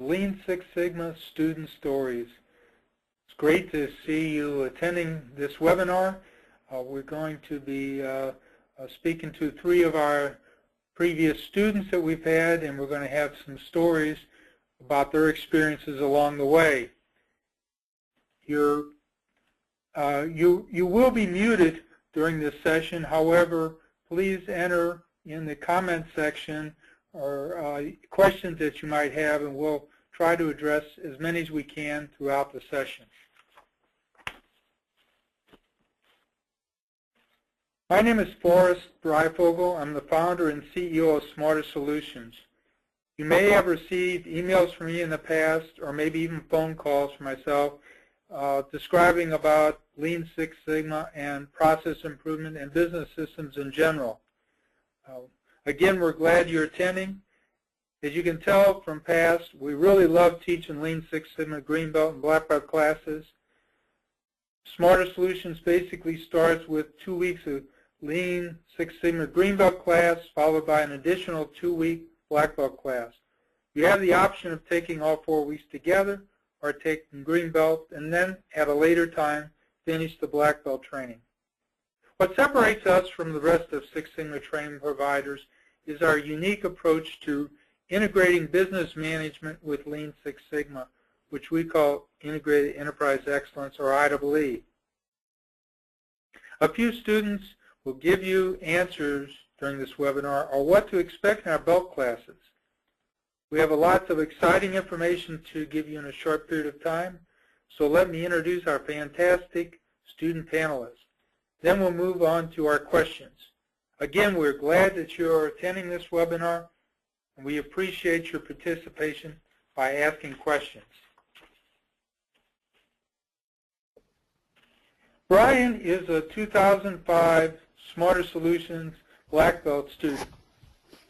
Lean Six Sigma Student Stories. It's great to see you attending this webinar. We're going to be speaking to 3 of our previous students that we've had, and we're going to have some stories about their experiences along the way. You will be muted during this session. However, please enter in the comment section or questions that you might have, and we'll try to address as many as we can throughout the session. My name is Forrest Breifogel. I'm the founder and CEO of Smarter Solutions. You may have received emails from me in the past, or maybe even phone calls from myself, describing about Lean Six Sigma and process improvement and business systems in general. Again, we're glad you're attending. As you can tell from past, we really love teaching Lean Six Sigma Green Belt and Black Belt classes. Smarter Solutions basically starts with 2 weeks of Lean Six Sigma Green Belt class, followed by an additional 2-week Black Belt class. You have the option of taking all 4 weeks together, or taking Green Belt and then at a later time finish the Black Belt training. What separates us from the rest of Six Sigma training providers is our unique approach to integrating business management with Lean Six Sigma, which we call Integrated Enterprise Excellence, or IEE. A few students will give you answers during this webinar on what to expect in our belt classes. We have lots of exciting information to give you in a short period of time, so let me introduce our fantastic student panelists. Then we'll move on to our questions. Again, we're glad that you're attending this webinar, and we appreciate your participation by asking questions. Brian is a 2005 Smarter Solutions Black Belt student.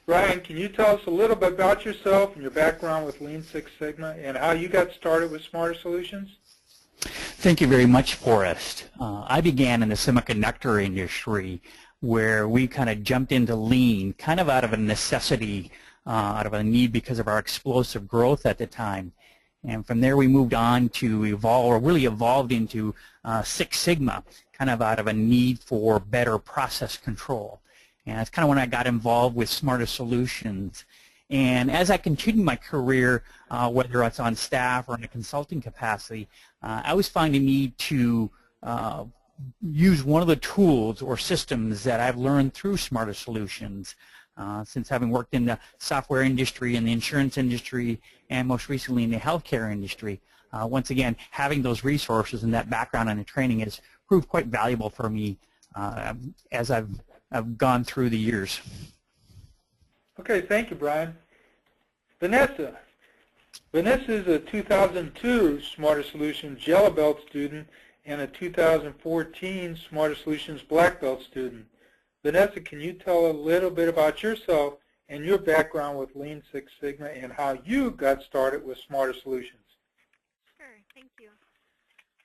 Brian, can you tell us a little bit about yourself and your background with Lean Six Sigma and how you got started with Smarter Solutions? Thank you very much, Forrest. I began in the semiconductor industry where we kind of jumped into Lean, kind of out of a necessity, out of a need because of our explosive growth at the time. And from there we moved on to evolve, or really evolved into Six Sigma, kind of out of a need for better process control. And that's kind of when I got involved with Smarter Solutions. And as I continued my career, whether it's on staff or in a consulting capacity, I was finding a need to use one of the tools or systems that I've learned through Smarter Solutions. Since having worked in the software industry, in the insurance industry, and most recently in the healthcare industry. Once again, having those resources and that background and the training has proved quite valuable for me as I've gone through the years. Okay, thank you, Brian. Vanessa. Vanessa is a 2002 Smarter Solutions Yellow Belt student and a 2014 Smarter Solutions Black Belt student. Vanessa, can you tell a little bit about yourself and your background with Lean Six Sigma and how you got started with Smarter Solutions? Sure, thank you.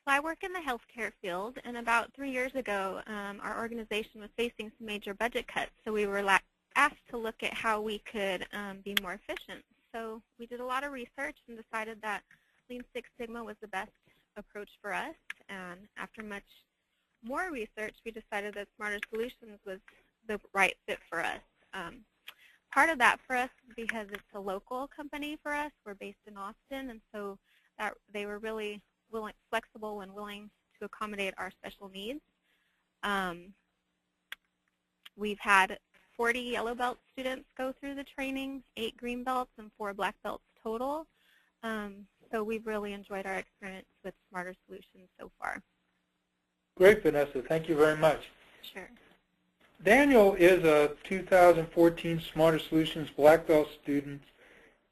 Well, I work in the healthcare field, and about 3 years ago, our organization was facing some major budget cuts, so we were asked to look at how we could be more efficient. So we did a lot of research and decided that Lean Six Sigma was the best approach for us, and after much more research, we decided that Smarter Solutions was the right fit for us. Part of that for us is because it's a local company for us. We're based in Austin, and so that they were really flexible and willing to accommodate our special needs. We've had 40 yellow belt students go through the training, 8 green belts, and 4 black belts total. So we've really enjoyed our experience with Smarter Solutions so far. Great, Vanessa. Thank you very much. Sure. Daniel is a 2014 Smarter Solutions Black Belt student.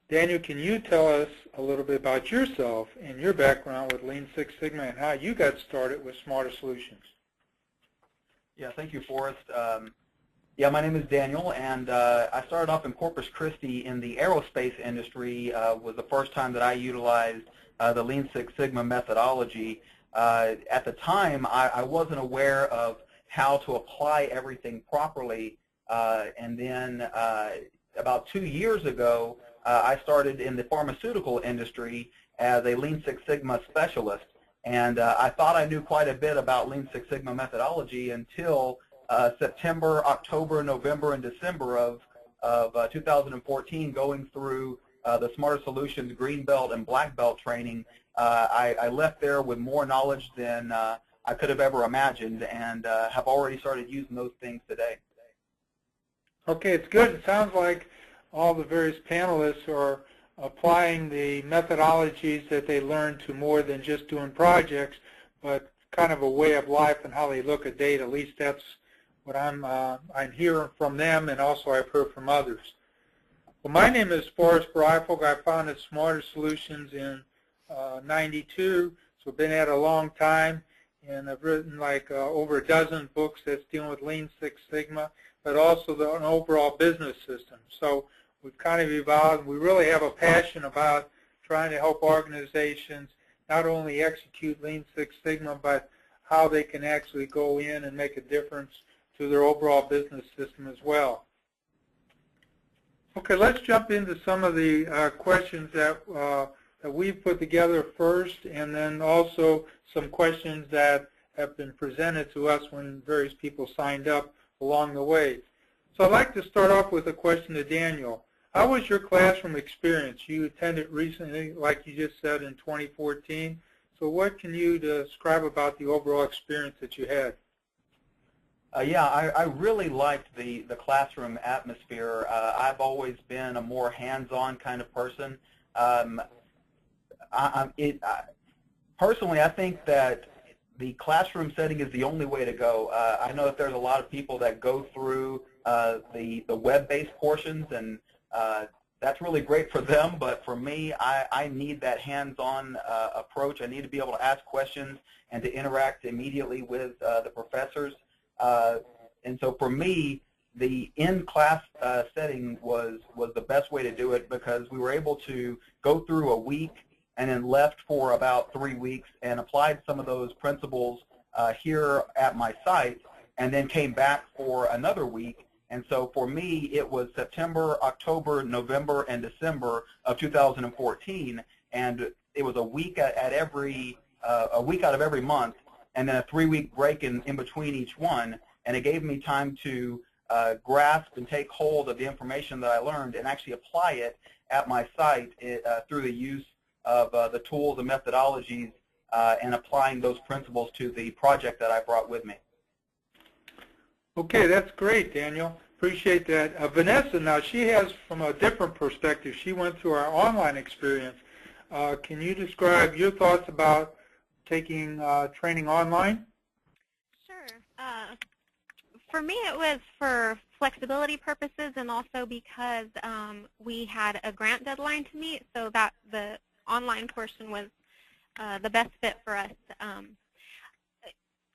Daniel, can you tell us a little bit about yourself and your background with Lean Six Sigma and how you got started with Smarter Solutions? Yeah, thank you, Forrest. Yeah, my name is Daniel, and I started off in Corpus Christi in the aerospace industry. Was the first time that I utilized the Lean Six Sigma methodology. At the time, I wasn't aware of how to apply everything properly, and then about 2 years ago, I started in the pharmaceutical industry as a Lean Six Sigma specialist. And I thought I knew quite a bit about Lean Six Sigma methodology until September, October, November, and December of 2014, going through the Smarter Solutions Green Belt and Black Belt training. I left there with more knowledge than I could have ever imagined, and have already started using those things today. Okay, it's good. It sounds like all the various panelists are applying the methodologies that they learned to more than just doing projects, but kind of a way of life and how they look at data. At least that's what I'm hearing from them, and also I've heard from others. Well, my name is Forrest Breifeld. I founded Smarter Solutions in '92, so I've been at it a long time, and I've written like over a dozen books that's dealing with Lean Six Sigma, but also an overall business system. So we've kind of evolved. We really have a passion about trying to help organizations not only execute Lean Six Sigma, but how they can actually go in and make a difference to their overall business system as well. Okay, let's jump into some of the questions that we've put together first, and then also some questions that have been presented to us when various people signed up along the way. So I'd like to start off with a question to Daniel. How was your classroom experience? You attended recently, like you just said, in 2014. So what can you describe about the overall experience that you had? Yeah, I really liked the classroom atmosphere. I've always been a more hands-on kind of person. Personally, I think that the classroom setting is the only way to go. I know that there's a lot of people that go through the web-based portions, and that's really great for them, but for me, I need that hands-on approach. I need to be able to ask questions and to interact immediately with the professors. And so for me, the in-class setting was the best way to do it, because we were able to go through a week and then left for about 3 weeks and applied some of those principles here at my site, and then came back for another week. And so for me, it was September, October, November, and December of 2014, and it was a week out of every month, and then a 3-week break in between each one, and it gave me time to grasp and take hold of the information that I learned and actually apply it at my site through the use of the tools and methodologies and applying those principles to the project that I brought with me. Okay, that's great, Daniel. Appreciate that. Vanessa, now she has from a different perspective. She went through our online experience. Can you describe your thoughts about taking training online? Sure. For me, it was for flexibility purposes, and also because we had a grant deadline to meet, so that the online portion was the best fit for us.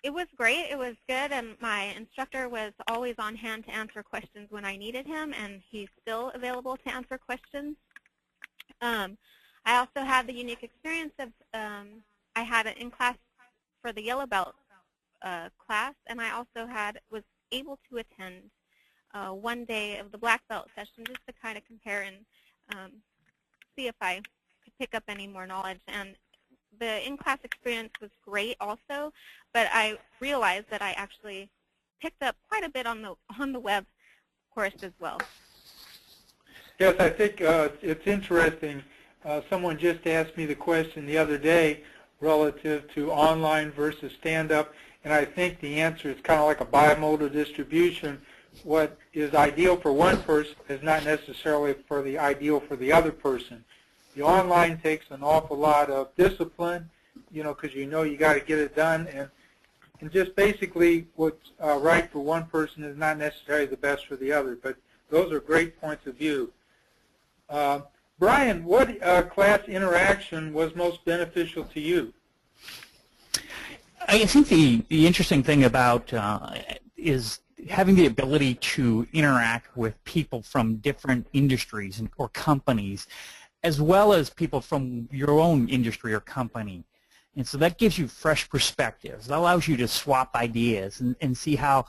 It was great. It was good, and my instructor was always on hand to answer questions when I needed him, and he's still available to answer questions. I also had the unique experience of I had an in-class for the Yellow Belt class, and I also was able to attend 1 day of the Black Belt session just to kind of compare and see if I could pick up any more knowledge. And the in-class experience was great also, but I realized that I actually picked up quite a bit on the web course as well. Yes, I think it's interesting. Someone just asked me the question the other day relative to online versus stand-up, and I think the answer is kind of like a bimodal distribution. What is ideal for one person is not necessarily ideal for the other person. The online takes an awful lot of discipline, because you got to get it done, and just basically what's right for one person is not necessarily the best for the other. But those are great points of view. Brian, what class interaction was most beneficial to you? I think the interesting thing about is having the ability to interact with people from different industries or companies, as well as people from your own industry or company. And so that gives you fresh perspectives. That allows you to swap ideas and see how,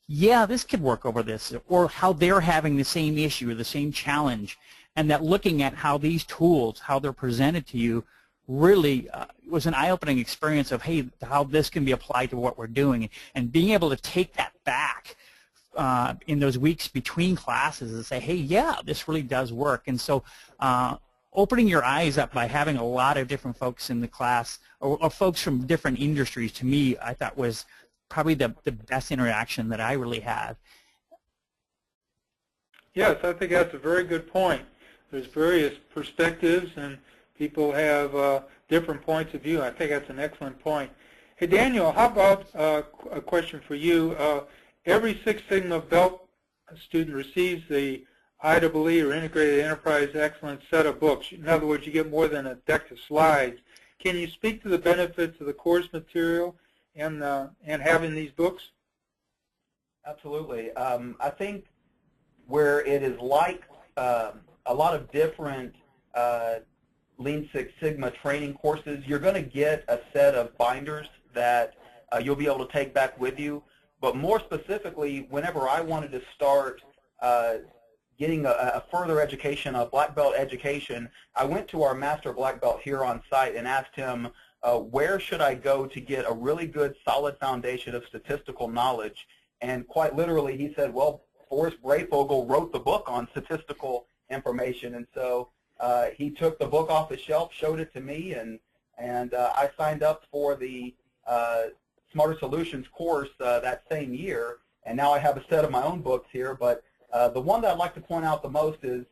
yeah, this could work over this, or how they're having the same issue or the same challenge. and that looking at how these tools, how they're presented to you, really was an eye-opening experience of, hey, how this can be applied to what we're doing, and being able to take that back in those weeks between classes and say, hey, yeah, this really does work. And so opening your eyes up by having a lot of different folks in the class, or folks from different industries, to me, I thought was probably the best interaction that I really had. Yes, I think that's a very good point. There's various perspectives, and people have different points of view. I think that's an excellent point. Hey, Daniel, how about a question for you? Every Six Sigma Belt student receives the IEE, or Integrated Enterprise Excellence set of books. In other words, you get more than a deck of slides. Can you speak to the benefits of the course material and having these books? Absolutely. I think where it is like a lot of different Lean Six Sigma training courses, you're going to get a set of binders that you'll be able to take back with you. But more specifically, whenever I wanted to start getting a further education, a black belt education, I went to our master black belt here on site and asked him, where should I go to get a really good, solid foundation of statistical knowledge? And quite literally, he said, well, Forrest Brayfogle wrote the book on statistical information. And so he took the book off the shelf, showed it to me, and I signed up for the Smarter Solutions course that same year, and now I have a set of my own books here. But the one that I'd like to point out the most is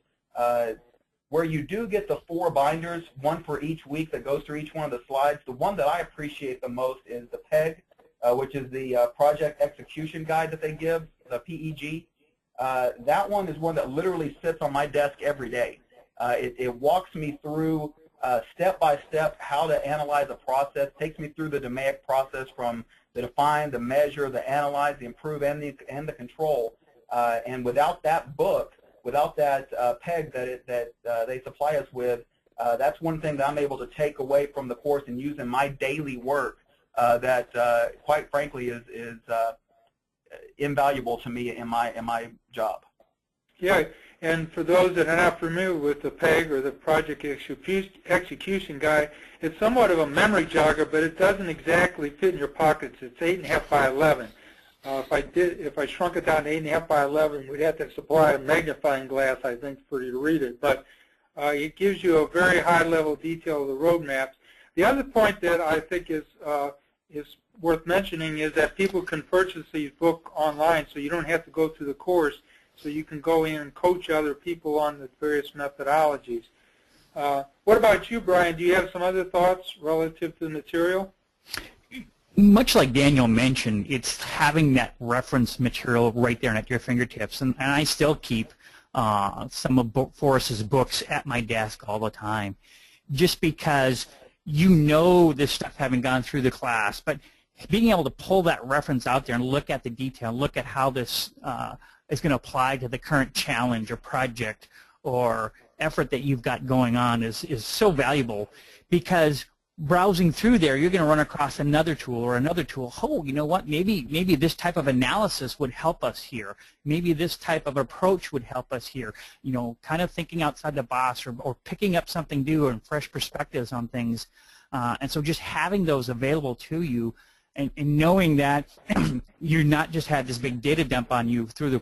where you do get the 4 binders, one for each week that goes through each one of the slides. The one that I appreciate the most is the PEG, which is the Project Execution Guide that they give, the PEG. That one is one that literally sits on my desk every day. It walks me through step by step how to analyze a process, takes me through the DMAIC process from the define, the measure, the analyze, the improve, and the control. And without that book, without that PEG that they supply us with, that's one thing that I'm able to take away from the course and use in my daily work that, quite frankly, is invaluable to me in my job. Yeah, and for those that are not familiar with the PEG, or the Project Execution Guide, it's somewhat of a memory jogger, but it doesn't exactly fit in your pockets. It's 8.5 by 11. If I shrunk it down to 8.5 by 11, we'd have to supply a magnifying glass, I think, for you to read it. But it gives you a very high-level detail of the roadmaps. The other point that I think is worth mentioning is that people can purchase these books online, so you don't have to go through the course. So you can go in and coach other people on the various methodologies. What about you, Brian? Do you have some other thoughts relative to the material? Much like Daniel mentioned, it's having that reference material right there at your fingertips. And I still keep some of Forrest's books at my desk all the time, just because you know this stuff having gone through the class, but being able to pull that reference out there and look at the detail, look at how this is going to apply to the current challenge or project or effort that you've got going on is so valuable, because browsing through there, you're going to run across another tool or another tool. Oh, you know what? Maybe this type of analysis would help us here. Maybe this type of approach would help us here. You know, kind of thinking outside the box, or picking up something new and fresh perspectives on things. And so just having those available to you, and knowing that you're not just had this big data dump on you through the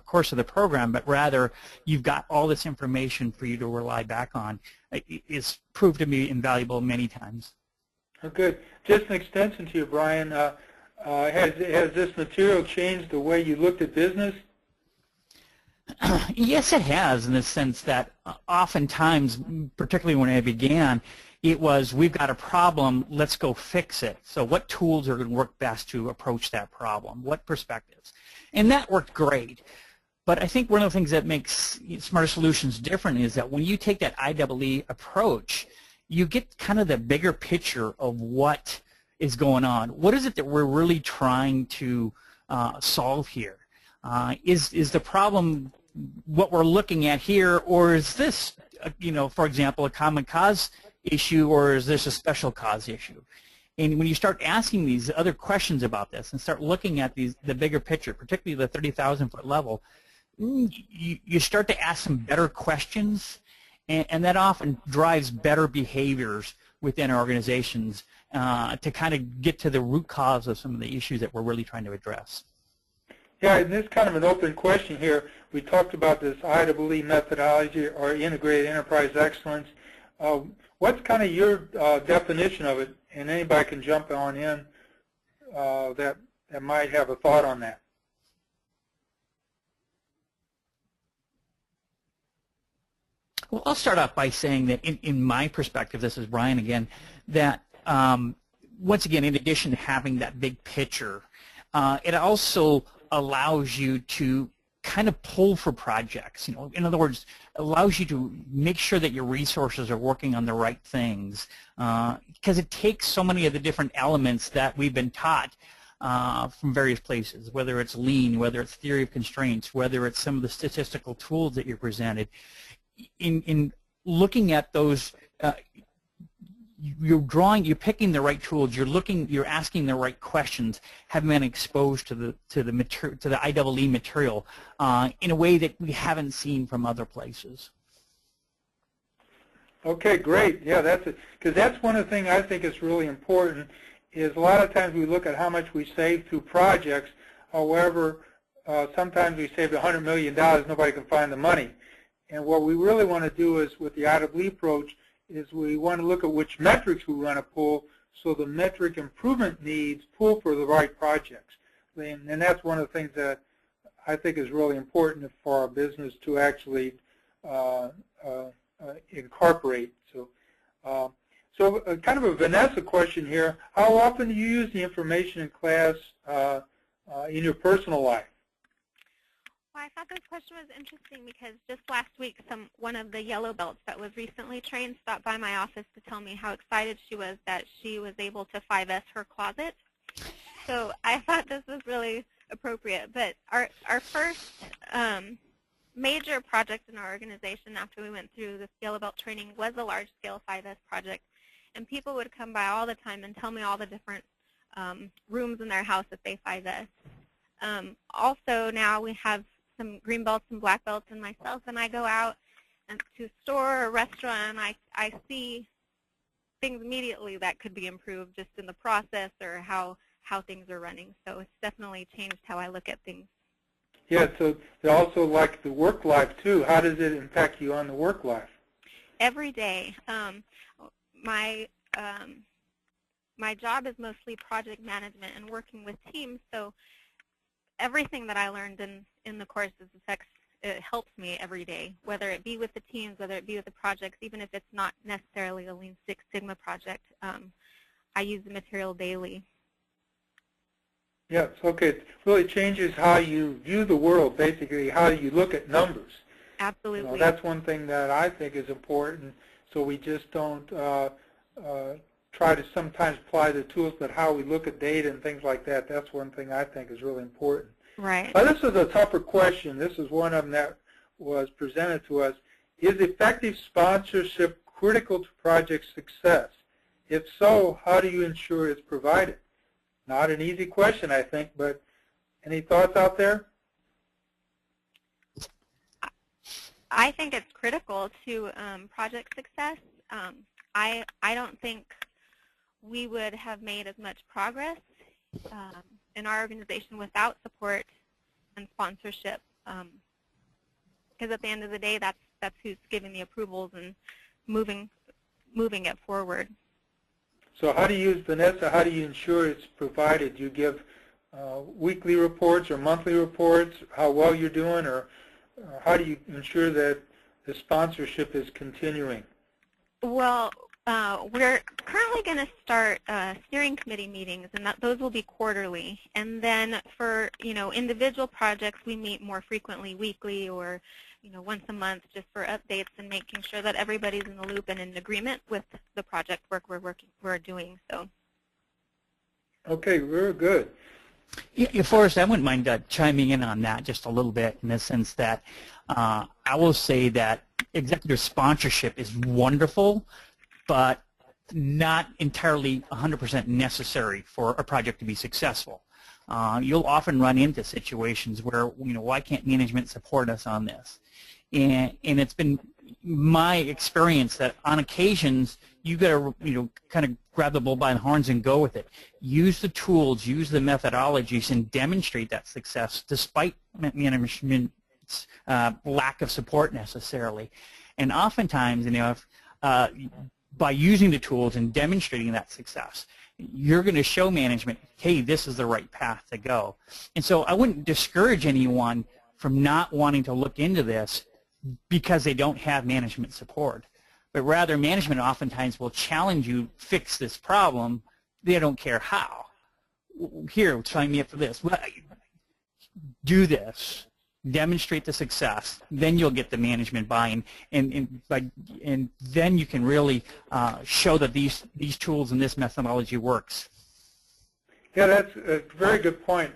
course of the program, but rather you've got all this information for you to rely back on, is proved to be invaluable many times. Oh, good. Just an extension to you, Brian. Has this material changed the way you looked at business? Yes, it has, in the sense that oftentimes, particularly when I began, it was, we've got a problem, let's go fix it. So what tools are going to work best to approach that problem? What perspectives? And that worked great. But I think one of the things that makes Smarter Solutions different is that when you take that IEE approach, you get kind of the bigger picture of what is going on. What is it that we're really trying to solve here? Is the problem what we're looking at here, or is this, you know, for example, a common cause issue, or is this a special cause issue? And when you start asking these other questions about this and start looking at the bigger picture, particularly the 30,000-foot level, you start to ask some better questions, and that often drives better behaviors within our organizations to kind of get to the root cause of some of the issues that we're really trying to address. Yeah, and this is kind of an open question here. We talked about this IEEE methodology, or Integrated Enterprise Excellence. What's kind of your definition of it? And anybody can jump on in that might have a thought on that. Well, I'll start off by saying that in my perspective, this is Brian again, that once again, in addition to having that big picture, it also allows you to kind of pull for projects. You know, in other words, allows you to make sure that your resources are working on the right things, because it takes so many of the different elements that we've been taught from various places, whether it's lean, whether it's theory of constraints, whether it's some of the statistical tools that you're presented. In looking at those, you're picking the right tools, you're asking the right questions, having been exposed to the IEEE material in a way that we haven't seen from other places. Okay, great. Yeah, that's it. Because that's one of the things I think is really important. Is a lot of times we look at how much we save through projects. However, sometimes we saved $100 million. Nobody can find the money. And what we really want to do is, with the IEEE approach, is we want to look at which metrics we want to pull, so the metric improvement needs pull for the right projects. And that's one of the things that I think is really important for our business to actually incorporate. So kind of a Vanessa question here. How often do you use the information in class in your personal life? Well, I thought this question was interesting because just last week, one of the yellow belts that was recently trained stopped by my office to tell me how excited she was that she was able to 5S her closet. So I thought this was really appropriate. But our first major project in our organization after we went through the yellow belt training was a large-scale 5S project. And people would come by all the time and tell me all the different rooms in their house that they 5S. Also, now we have some green belts and black belts and myself, and I go out to a store or a restaurant, and I see things immediately that could be improved just in the process or how things are running. So it's definitely changed how I look at things. Yeah, so they also like the work life too. How does it impact you on the work life? Every day. My job is mostly project management and working with teams, so everything that I learned in the courses it helps me every day, whether it be with the teams, whether it be with the projects, even if it's not necessarily a Lean Six Sigma project. I use the material daily. Yes, okay. It really changes how you view the world, basically, how you look at numbers. Absolutely. You know, that's one thing that I think is important, so we just don't try to sometimes apply the tools, but how we look at data and things like that, that's one thing I think is really important. Right. This is a tougher question. This is one of them that was presented to us. Is effective sponsorship critical to project success? If so, how do you ensure it's provided? Not an easy question, I think, but any thoughts out there? I think it's critical to project success. I don't think we would have made as much progress in our organization without support and sponsorship, because at the end of the day, that's who's giving the approvals and moving it forward. So how do you, Vanessa, how do you ensure it's provided? Do you give weekly reports or monthly reports, how well you're doing, or how do you ensure that the sponsorship is continuing? Well, we're currently going to start steering committee meetings, and those will be quarterly. And then for individual projects, we meet more frequently, weekly or once a month, just for updates and making sure that everybody's in the loop and in agreement with the project work we're doing. So. Okay, very good. Yeah, Forrest, I wouldn't mind chiming in on that just a little bit, in the sense that I will say that executive sponsorship is wonderful, but not entirely 100% necessary for a project to be successful. you'll often run into situations where, why can't management support us on this? And it's been my experience that on occasions you got to kind of grab the bull by the horns and go with it. Use the tools, use the methodologies, and demonstrate that success despite management's lack of support necessarily. And oftentimes, if, by using the tools and demonstrating that success, you're going to show management, hey, this is the right path to go. And so I wouldn't discourage anyone from not wanting to look into this because they don't have management support. But rather, management oftentimes will challenge you, fix this problem. They don't care how. Here, sign me up for this. Well, do this. Demonstrate the success. Then you'll get the management buy-in, and then you can really show that these tools and this methodology works. Yeah, that's a very good point.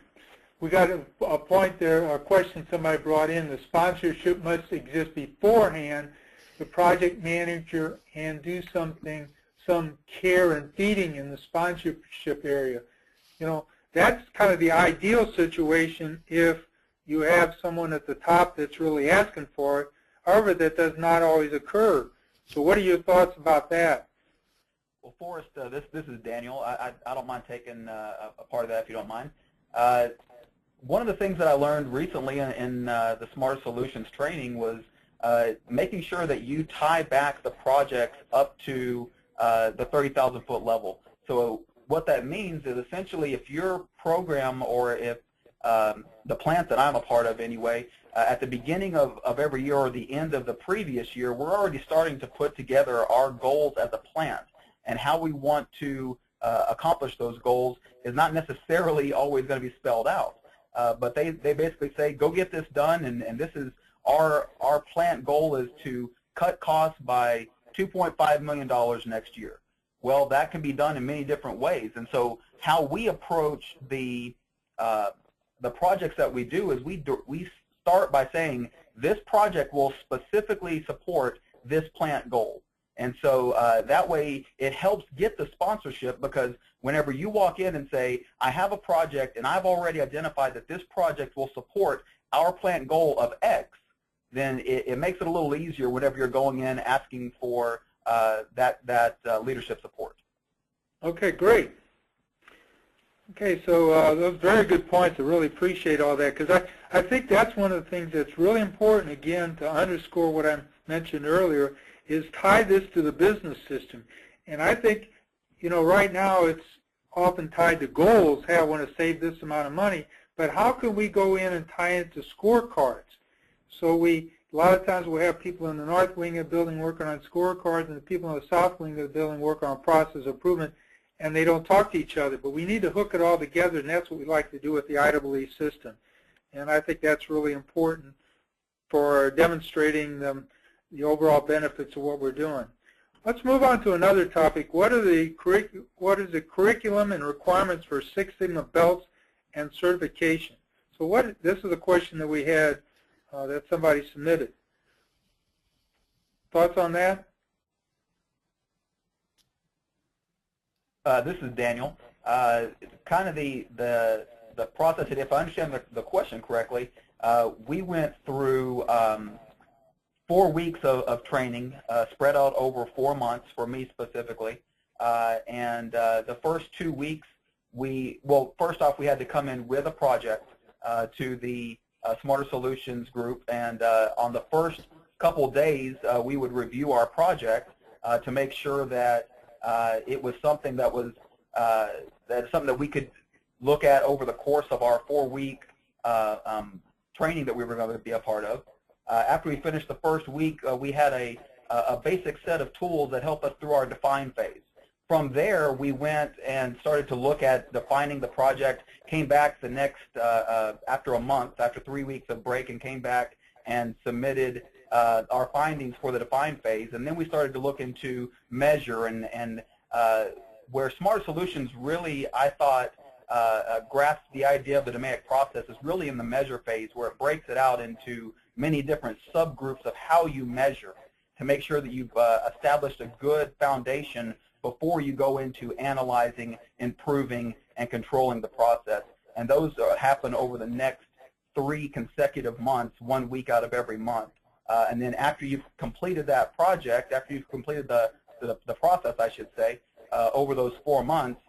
We got a point there, a question somebody brought in. The sponsorship must exist beforehand. The project manager and do some care and feeding in the sponsorship area. That's kind of the ideal situation if you have someone at the top that's really asking for it. However, that does not always occur. So what are your thoughts about that? Well, Forrest, this is Daniel. I don't mind taking a part of that if you don't mind. One of the things that I learned recently in the Smarter Solutions training was making sure that you tie back the projects up to the 30,000-foot level. So what that means is essentially if your program or if the plant that I'm a part of anyway, at the beginning of every year or the end of the previous year, we're already starting to put together our goals as a plant. And how we want to accomplish those goals is not necessarily always going to be spelled out. But they basically say, go get this done, and this is our plant goal is to cut costs by $2.5 million next year. Well, that can be done in many different ways. And so how we approach the projects that we do is we start by saying this project will specifically support this plant goal. And so that way it helps get the sponsorship, because whenever you walk in and say, I have a project and I've already identified that this project will support our plant goal of X, then it makes it a little easier whenever you're going in asking for that leadership support. Okay, great. Okay, so those very good points. I really appreciate all that, because I think that's one of the things that's really important, again, to underscore what I mentioned earlier, is tie this to the business system. And I think, right now it's often tied to goals. Hey, I want to save this amount of money. But how can we go in and tie it to scorecards? So a lot of times we'll have people in the north wing of the building working on scorecards and the people in the south wing of the building working on process improvement, and they don't talk to each other. But we need to hook it all together, and that's what we like to do with the IEEE system. And I think that's really important for demonstrating the overall benefits of what we're doing. Let's move on to another topic. What is the curriculum and requirements for Six Sigma belts and certification? So this is a question that we had that somebody submitted. Thoughts on that? This is Daniel. Kind of the process, if I understand the question correctly, we went through 4 weeks of training spread out over 4 months for me specifically. And the first 2 weeks, first off, we had to come in with a project to the Smarter Solutions group. And on the first couple days, we would review our project to make sure that it was something that was something that we could look at over the course of our 4-week training that we were going to be a part of. After we finished the first week, we had a basic set of tools that helped us through our define phase. From there, we went and started to look at defining the project, came back the next, after a month, after 3 weeks of break, and came back and submitted our findings for the define phase. And then we started to look into measure, and where Smart Solutions really, I thought, grasped the idea of the DMAIC process is really in the measure phase, where it breaks it out into many different subgroups of how you measure to make sure that you've established a good foundation before you go into analyzing, improving, and controlling the process. and those happen over the next 3 consecutive months, 1 week out of every month. And then after you've completed that project, after you've completed the process, I should say, over those 4 months,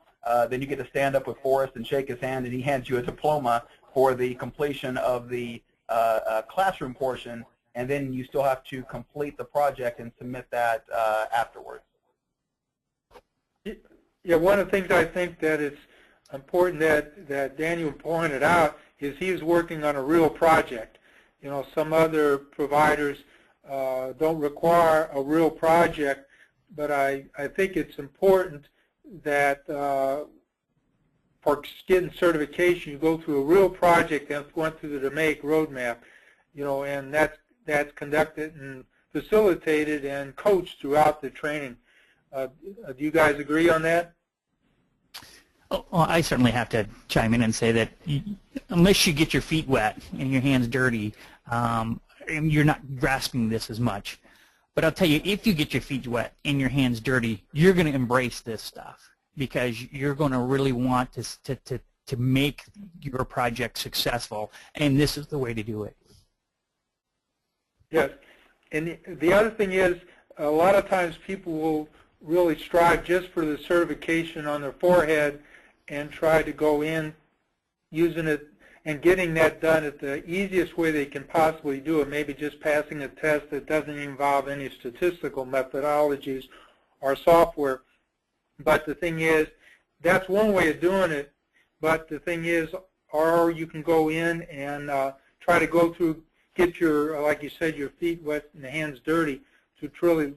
then you get to stand up with Forrest and shake his hand, and he hands you a diploma for the completion of the classroom portion, and then you still have to complete the project and submit that afterwards. Yeah, one of the things I think that it's important that Daniel pointed out is he was working on a real project. You know, some other providers don't require a real project, but I think it's important that for getting certification, you go through a real project that went through the DMAIC roadmap, you know, and that's conducted and facilitated and coached throughout the training. Do you guys agree on that? Oh, well, I certainly have to chime in and say that unless you get your feet wet and your hands dirty, you're not grasping this as much. But I'll tell you, if you get your feet wet and your hands dirty, you're going to embrace this stuff because you're going to really want to make your project successful, and this is the way to do it. Yes, and the other thing is a lot of times people will really strive just for the certification on their forehead and try to go in using it and getting that done at the easiest way they can possibly do it, maybe just passing a test that doesn't involve any statistical methodologies or software. But the thing is, that's one way of doing it, but the thing is, or you can go in and try to go through, get your, like you said, your feet wet and the hands dirty to truly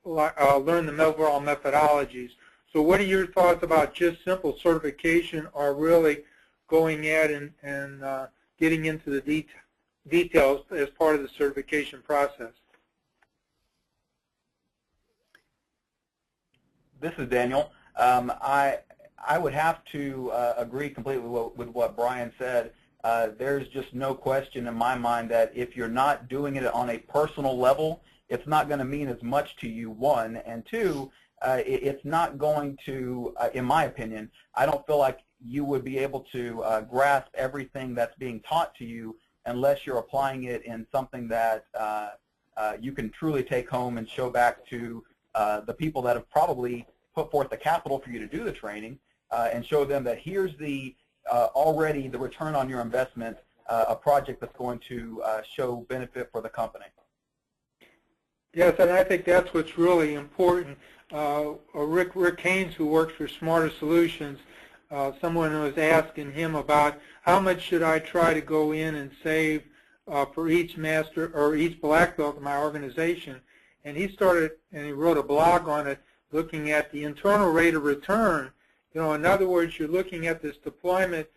learn the overall methodologies. So what are your thoughts about just simple certification or really going at and getting into the details as part of the certification process? This is Daniel. I would have to agree completely with what Brian said. There's just no question in my mind that if you're not doing it on a personal level, it's not going to mean as much to you, one, and two, it's not going to, in my opinion, I don't feel like you would be able to grasp everything that's being taught to you unless you're applying it in something that you can truly take home and show back to the people that have probably put forth the capital for you to do the training and show them that here's the already the return on your investment, a project that's going to show benefit for the company. Yes, and I think that's what's really important. Rick Haynes, who works for Smarter Solutions, someone was asking him about how much should I try to go in and save for each master or each black belt in my organization, and he started and he wrote a blog on it, looking at the internal rate of return. You know, in other words, you're looking at this deployment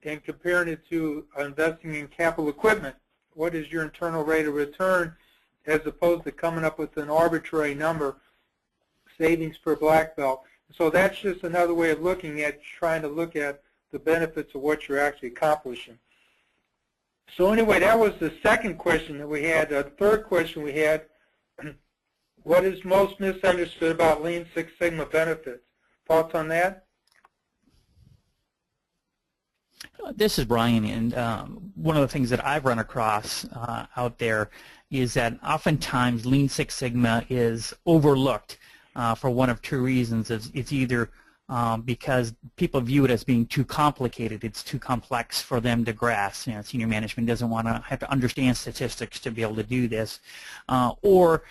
and comparing it to investing in capital equipment. What is your internal rate of return, as opposed to coming up with an arbitrary number, savings per black belt. So that's just another way of looking at trying to look at the benefits of what you're actually accomplishing. So anyway, that was the second question that we had. The third question we had, what is most misunderstood about Lean Six Sigma benefits? Thoughts on that? This is Brian, and one of the things that I've run across out there is that oftentimes Lean Six Sigma is overlooked for one of two reasons. It's either because people view it as being too complicated, it's too complex for them to grasp. You know, senior management doesn't want to have to understand statistics to be able to do this, or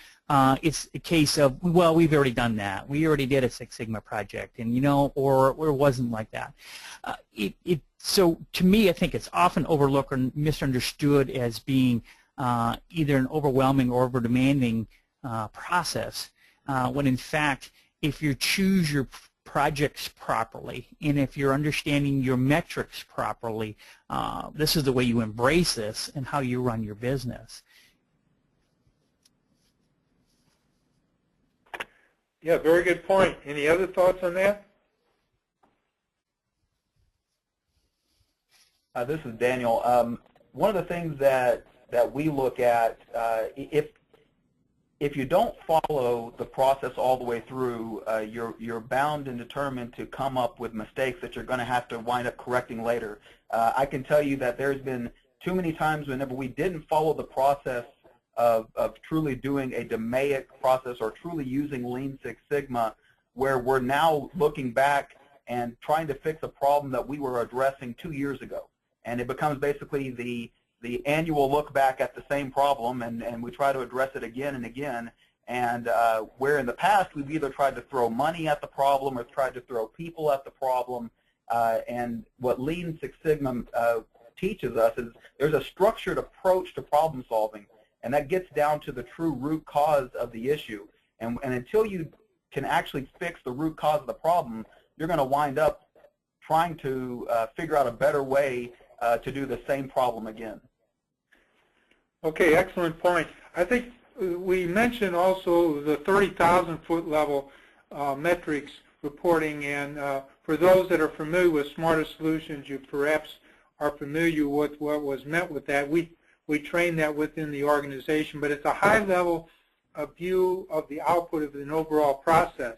it's a case of, well, we've already done that. We already did a Six Sigma project, and you know, or it wasn't like that. So to me, I think it's often overlooked or misunderstood as being either an overwhelming or over-demanding process, when in fact, if you choose your projects properly and if you're understanding your metrics properly, this is the way you embrace this and how you run your business. Yeah, very good point. Any other thoughts on that? This is Daniel. One of the things that we look at, if you don't follow the process all the way through, you're bound and determined to come up with mistakes that you're going to have to wind up correcting later. I can tell you that there's been too many times whenever we didn't follow the process of truly doing a DMAIC process or truly using Lean Six Sigma, where we're now looking back and trying to fix a problem that we were addressing 2 years ago. And it becomes basically the annual look back at the same problem, and we try to address it again and again. And where in the past we've either tried to throw money at the problem or tried to throw people at the problem. And what Lean Six Sigma teaches us is there's a structured approach to problem solving, and that gets down to the true root cause of the issue. And until you can actually fix the root cause of the problem, you're going to wind up trying to figure out a better way to do the same problem again. Okay, excellent point. I think we mentioned also the 30,000-foot level metrics reporting, and for those that are familiar with Smarter Solutions, you perhaps are familiar with what was meant with that. We train that within the organization, but it's a high-level view of the output of an overall process.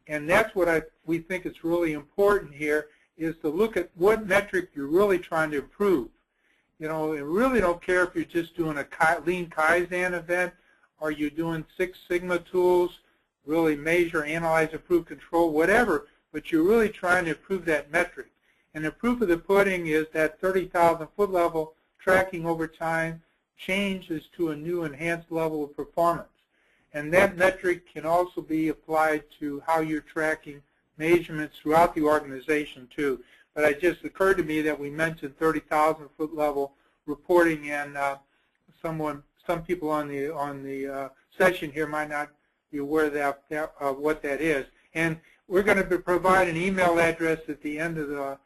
And that's what we think is really important here, is to look at what metric you're really trying to improve. You know, I really don't care if you're just doing a Lean Kaizen event or you're doing Six Sigma tools, really measure, analyze, improve, control, whatever, but you're really trying to improve that metric. And the proof of the pudding is that 30,000-foot level tracking over time changes to a new enhanced level of performance. And that metric can also be applied to how you're tracking measurements throughout the organization too. But it just occurred to me that we mentioned 30,000-foot level reporting, and some people on the session here might not be aware of what that is. And we're going to provide an email address at the end of the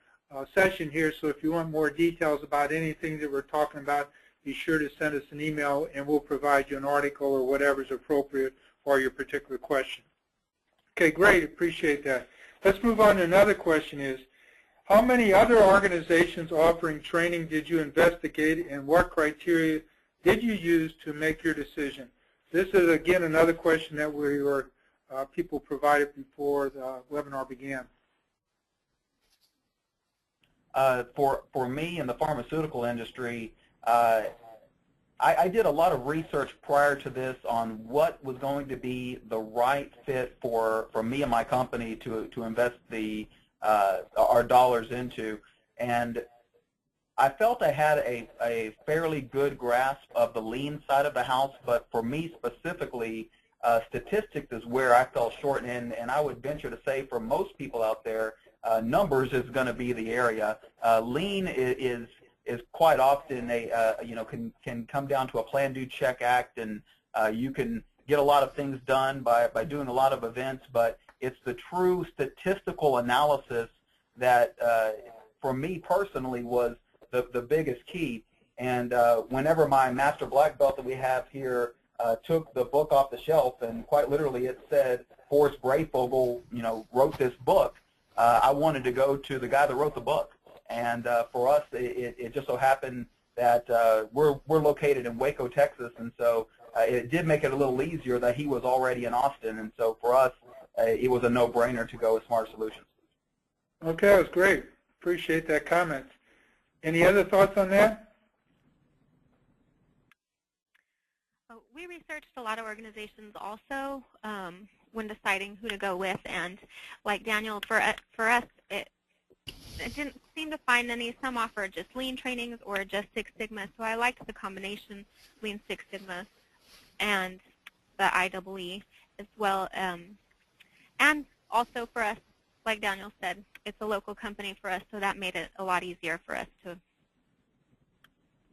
session here, so if you want more details about anything that we're talking about, be sure to send us an email and we'll provide you an article or whatever is appropriate for your particular question. Okay, great, appreciate that. Let's move on to another question is, how many other organizations offering training did you investigate, and what criteria did you use to make your decision? This is, again, another question that people provided before the webinar began. For me in the pharmaceutical industry, I did a lot of research prior to this on what was going to be the right fit for me and my company to invest our dollars into, and I felt I had a fairly good grasp of the lean side of the house, but for me specifically, statistics is where I fell short, and I would venture to say for most people out there, numbers is going to be the area. Lean is quite often can come down to a plan, do, check, act, and you can get a lot of things done by doing a lot of events, but it's the true statistical analysis that for me personally was the biggest key. And whenever my master black belt that we have here took the book off the shelf, and quite literally it said Forrest Brayfogle wrote this book, I wanted to go to the guy that wrote the book. And for us, it just so happened that we're located in Waco, Texas, and so it did make it a little easier that he was already in Austin. And so for us, it was a no-brainer to go with Smart Solutions. Okay, that was great. Appreciate that comment. Any other thoughts on that? We researched a lot of organizations also when deciding who to go with, and like Daniel, for us, it didn't seem to find any. Some offer just Lean trainings or just Six Sigma, so I liked the combination Lean Six Sigma and the IEE as well. And also for us, like Daniel said, it's a local company for us, so that made it a lot easier for us to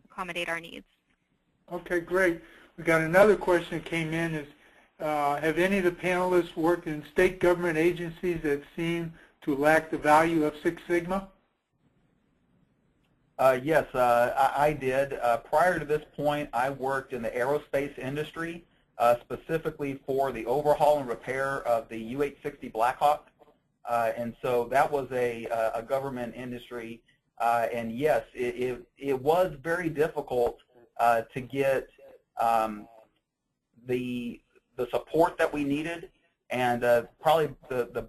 accommodate our needs. Okay, great. We got another question that came in is, have any of the panelists worked in state government agencies that seem to lack the value of Six Sigma? Yes, I did. Prior to this point, I worked in the aerospace industry, specifically for the overhaul and repair of the U-860 Blackhawk. And so that was a government industry. And yes, it was very difficult to get the support that we needed. And probably the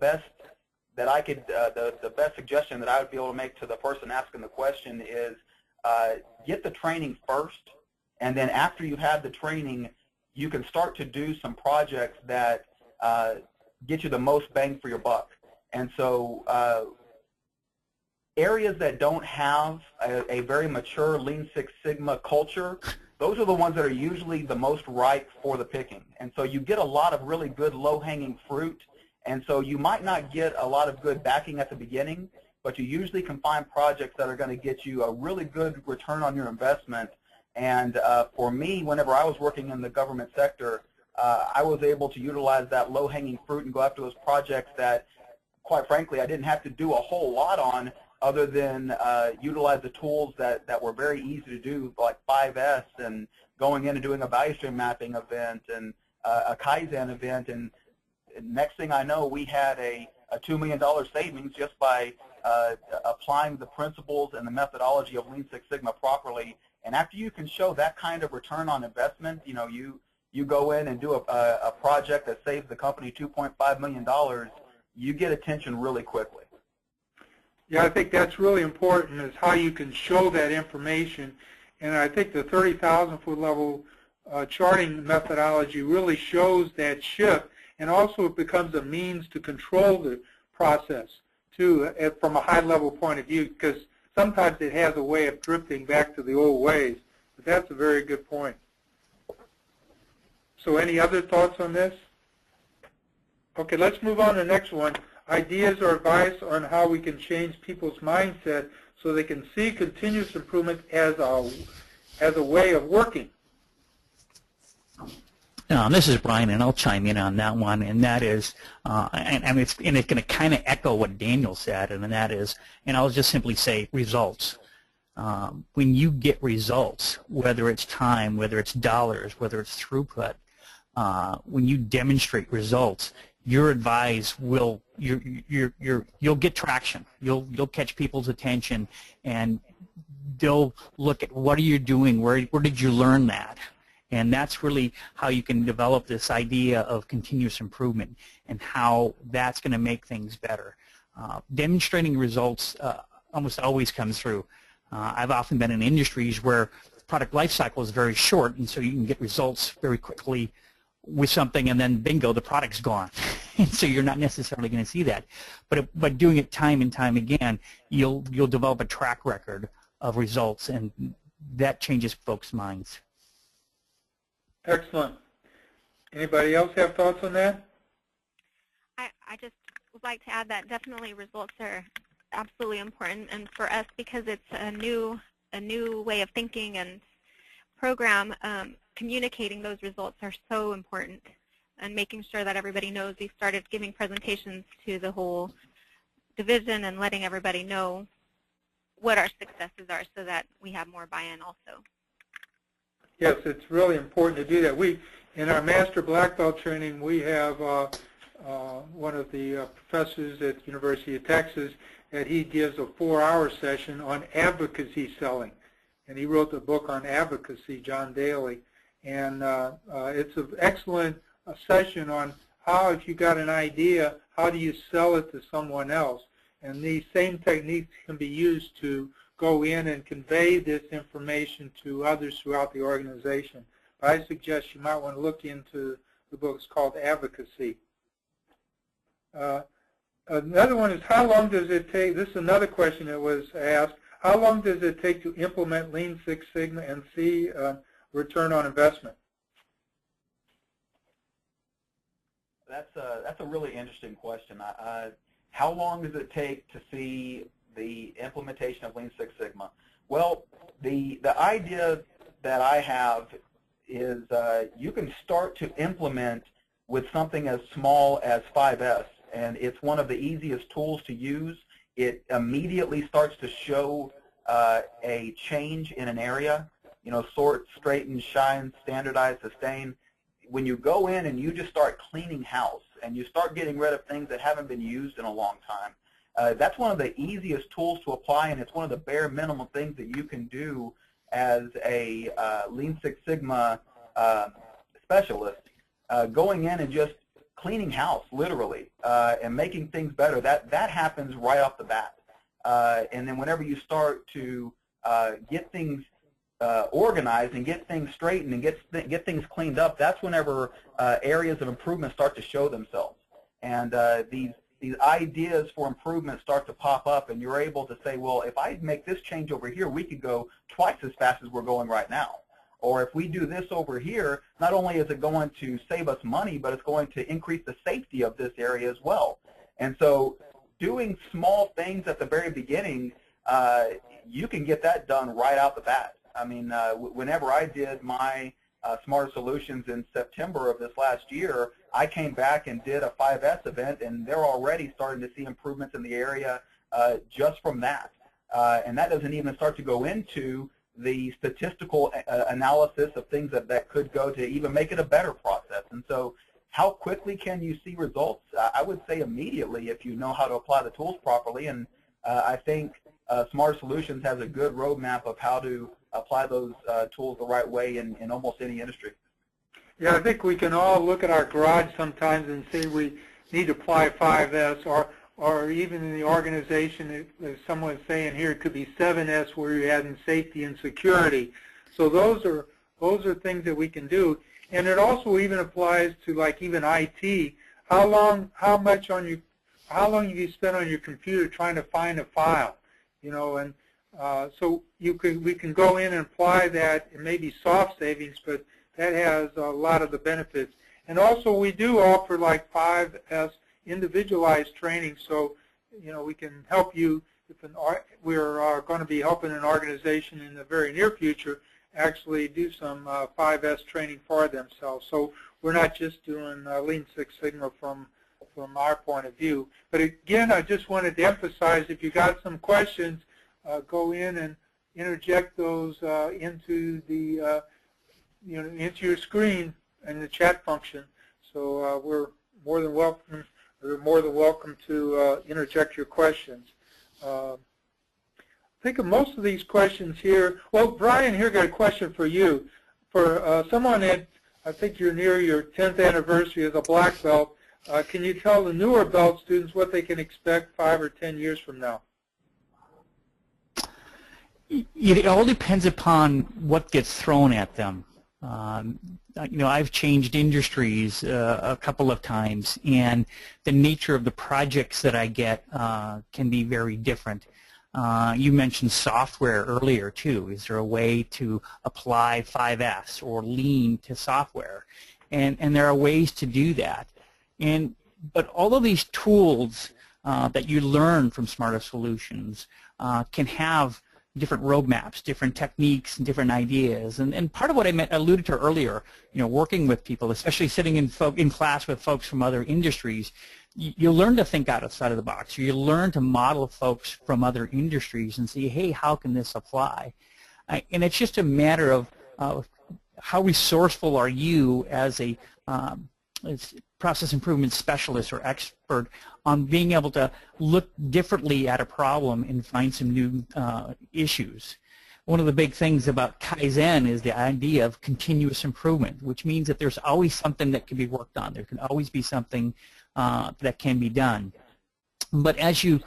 that I could, the best suggestion that I would be able to make to the person asking the question is get the training first, and then after you have the training, you can start to do some projects that get you the most bang for your buck. And so areas that don't have a very mature Lean Six Sigma culture, those are the ones that are usually the most ripe for the picking. And so you get a lot of really good low-hanging fruit, and so you might not get a lot of good backing at the beginning, but you usually can find projects that are going to get you a really good return on your investment. And for me, whenever I was working in the government sector, I was able to utilize that low-hanging fruit and go after those projects that, quite frankly, I didn't have to do a whole lot on, other than utilize the tools that were very easy to do, like 5S and going in and doing a value stream mapping event and a Kaizen event. And next thing I know, we had a $2 million savings just by applying the principles and the methodology of Lean Six Sigma properly. And after you can show that kind of return on investment, you know, you go in and do a project that saves the company $2.5 million, you get attention really quickly. Yeah, I think that's really important, is how you can show that information. And I think the 30,000-foot level charting methodology really shows that shift, and also it becomes a means to control the process, too, from a high-level point of view, because sometimes it has a way of drifting back to the old ways. But that's a very good point. So any other thoughts on this? Okay, let's move on to the next one. Ideas or advice on how we can change people's mindset so they can see continuous improvement as a way of working. This is Brian, and I'll chime in on that one, and that is, and it's going to kind of echo what Daniel said, and that is, and I'll just simply say results. When you get results, whether it's time, whether it's dollars, whether it's throughput, when you demonstrate results, your advice will you'll get traction. You'll catch people's attention, and they'll look at what are you doing, where did you learn that, and that's really how you can develop this idea of continuous improvement and how that's going to make things better. Demonstrating results almost always comes through. I've often been in industries where product life cycle is very short, and so you can get results very quickly with something, and then bingo, the product's gone. And so you're not necessarily going to see that. But doing it time and time again, you'll develop a track record of results, and that changes folks' minds. Excellent. Anybody else have thoughts on that? I just would like to add that definitely results are absolutely important, and for us, because it's a new way of thinking and program, communicating those results are so important, and making sure that everybody knows. We started giving presentations to the whole division and letting everybody know what our successes are so that we have more buy-in also. Yes, it's really important to do that. In our Master Black Belt training, we have one of the professors at the University of Texas, that he gives a 4-hour session on advocacy selling. And he wrote the book on advocacy, John Daly. And it's an excellent session on how, if you got an idea, how do you sell it to someone else? And these same techniques can be used to go in and convey this information to others throughout the organization. But I suggest you might want to look into the book. It's called Advocacy. Another one is, how long does it take? This is another question that was asked. How long does it take to implement Lean Six Sigma and see return on investment? That's a really interesting question. How long does it take to see the implementation of Lean Six Sigma? Well, the idea that I have is you can start to implement with something as small as 5S, and it's one of the easiest tools to use. It immediately starts to show a change in an area, you know, sort, straighten, shine, standardize, sustain. When you go in and you just start cleaning house and you start getting rid of things that haven't been used in a long time, that's one of the easiest tools to apply, and it's one of the bare minimum things that you can do as a Lean Six Sigma specialist. Going in and just cleaning house, literally, and making things better, that happens right off the bat. And then whenever you start to get things organized and get things straightened and get things cleaned up, that's whenever areas of improvement start to show themselves. And these ideas for improvement start to pop up, and you're able to say, well, if I make this change over here, we could go twice as fast as we're going right now. Or if we do this over here, not only is it going to save us money, but it's going to increase the safety of this area as well. And so doing small things at the very beginning, you can get that done right out the bat. I mean, whenever I did my Smarter Solutions in September of this last year, I came back and did a 5S event, and they're already starting to see improvements in the area just from that. And that doesn't even start to go into the statistical analysis of things that could go to even make it a better process. And so how quickly can you see results? I would say immediately if you know how to apply the tools properly. And I think Smarter Solutions has a good roadmap of how to apply those tools the right way in almost any industry. Yeah, I think we can all look at our garage sometimes and say we need to apply 5S, or even in the organization, as someone's saying here, it could be 7S where you're adding safety and security. So those are things that we can do. And it also even applies to like even IT. How much have you spent on your computer trying to find a file? You know, and so we can go in and apply that. It may be soft savings, but that has a lot of the benefits. And also we do offer like 5S individualized training, so you know we can help you. If we're going to be helping an organization in the very near future actually do some 5S training for themselves. So we're not just doing Lean Six Sigma from our point of view. But again, I just wanted to emphasize, if you got some questions, go in and interject those into the into your screen in the chat function. So we're more than welcome to interject your questions. I think of most of these questions here. Well, Brian here got a question for you. For someone that, I think you're near your 10th anniversary as a black belt, can you tell the newer belt students what they can expect 5 or 10 years from now? It all depends upon what gets thrown at them. I've changed industries a couple of times, and the nature of the projects that I get can be very different. You mentioned software earlier too. Is there a way to apply 5S or Lean to software? And there are ways to do that. But all of these tools that you learn from Smarter Solutions can have different roadmaps, different techniques, and different ideas. And part of what I alluded to earlier, working with people, especially sitting in class with folks from other industries, you learn to think outside of the box. You learn to model folks from other industries and see, hey, how can this apply? And it's just a matter of how resourceful are you as a process improvement specialist or expert on being able to look differently at a problem and find some new issues. One of the big things about Kaizen is the idea of continuous improvement, which means that there's always something that can be worked on. There can always be something that can be done. But as you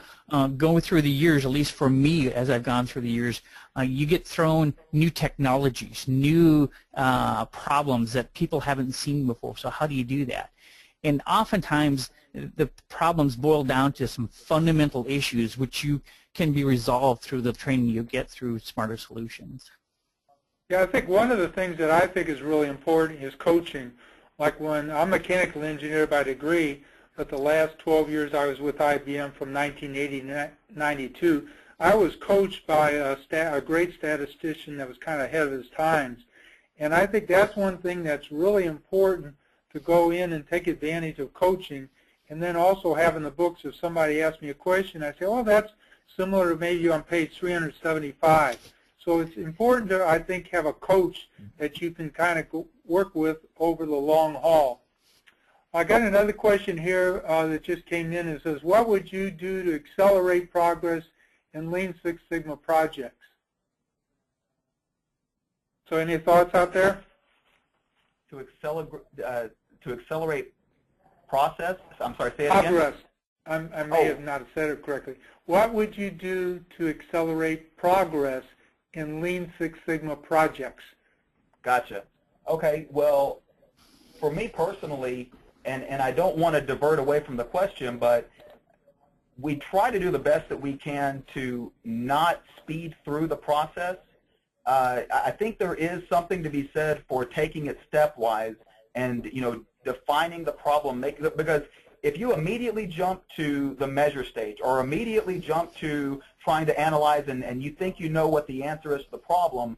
go through the years, at least for me, as I've gone through the years, you get thrown new technologies, new problems that people haven't seen before. So how do you do that? And oftentimes, the problems boil down to some fundamental issues which you can be resolved through the training you get through Smarter Solutions. Yeah, I think one of the things that I think is really important is coaching. Like when I'm a mechanical engineer by degree, but the last 12 years I was with IBM from 1980 to 92, I was coached by a great statistician that was kind of ahead of his times. And I think that's one thing that's really important, to go in and take advantage of coaching, and then also having the books. If somebody asks me a question, I say, oh, that's similar to maybe on page 375. So it's important to, I think, have a coach that you can kind of work with over the long haul. I got another question here that just came in. It says, what would you do to accelerate progress in Lean Six Sigma projects? So any thoughts out there? To accelerate process? I'm sorry, say it again. Progress. I may have not said it correctly. What would you do to accelerate progress in Lean Six Sigma projects? Gotcha. Okay, well, for me personally, and I don't want to divert away from the question, but we try to do the best that we can to not speed through the process. I think there is something to be said for taking it stepwise and, you know, defining the problem, because if you immediately jump to the measure stage or immediately jump to trying to analyze and you think you know what the answer is to the problem,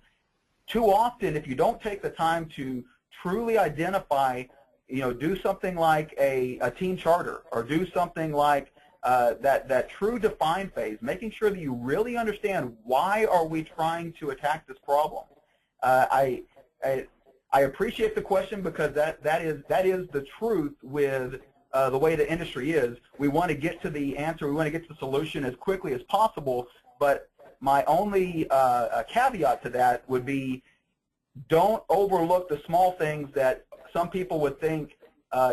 too often if you don't take the time to truly identify, you know, do something like a team charter or do something like that true define phase, making sure that you really understand why are we trying to attack this problem. I appreciate the question because that is the truth with the way the industry is. We want to get to the answer, we want to get to the solution as quickly as possible, but my only caveat to that would be don't overlook the small things that some people would think,